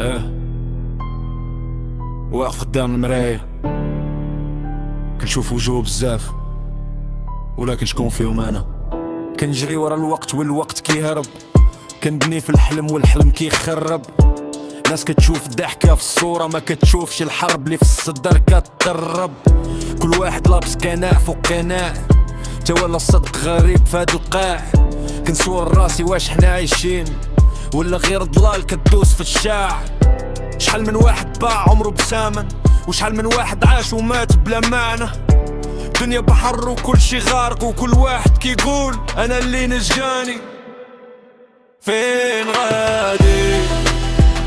ايه واقف قدام المراية كنشوف وجوه بزاف، ولكن شكون فيهم انا؟ كنجري ورا الوقت والوقت كيهرب، كنبني في الحلم والحلم كيخرب. ناس كتشوف الضحكة في الصورة ما كتشوفش الحرب اللي في الصدر كتقرب. كل واحد لابس قناع فوق قناع، تولى الصدق غريب في هاد القاع. كنصور راسي واش حنا عايشين ولا غير ضلال كدوس في الشاع. شحال من واحد باع عمره بثمن، وشحال من واحد عاش ومات بلا معنى. دنيا بحر وكل شي غارق، وكل واحد كيقول انا اللي نجاني. فين غادي؟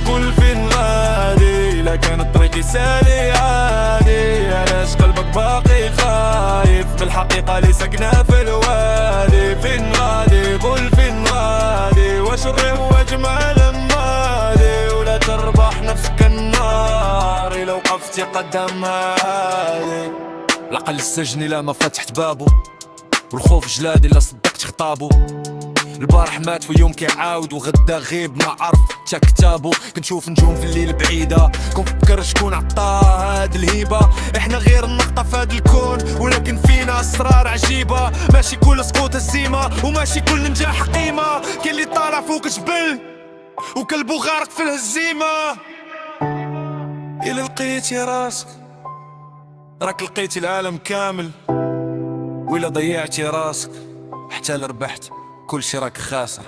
قول فين غادي؟ لا كان طريقي سالي عادي. علاش قلبك باقي خايف؟ بالحقيقة لي ساكنة في الوادي. فين غادي؟ قول فين غادي؟ واش الرواج مع المادي؟ ولا تربح نفسك النار لو وقفتي قدام هادي. العقل السجن لا ما فتحت بابو، والخوف جلادي لا صدقت خطابو. البارح مات ويوم كيعاود، وغدا غيب ما عرف تا كتابو. كنشوف نجوم في الليل بعيدة، كنفكر شكون عطاها هاد الهيبة. احنا غير النقطة في هاد الكون، ولكن فينا اسرار عجيبة. ماشي كل سقوط هزيمة، وماشي كل نجاح قيمة. كاين اللي طالع فوق جبل وكلبو غارق في الهزيمة. إلا لقيتي راسك راك لقيتي العالم كامل، وإلا ضيعتي راسك حتى لربحت كل شي راك خاسر.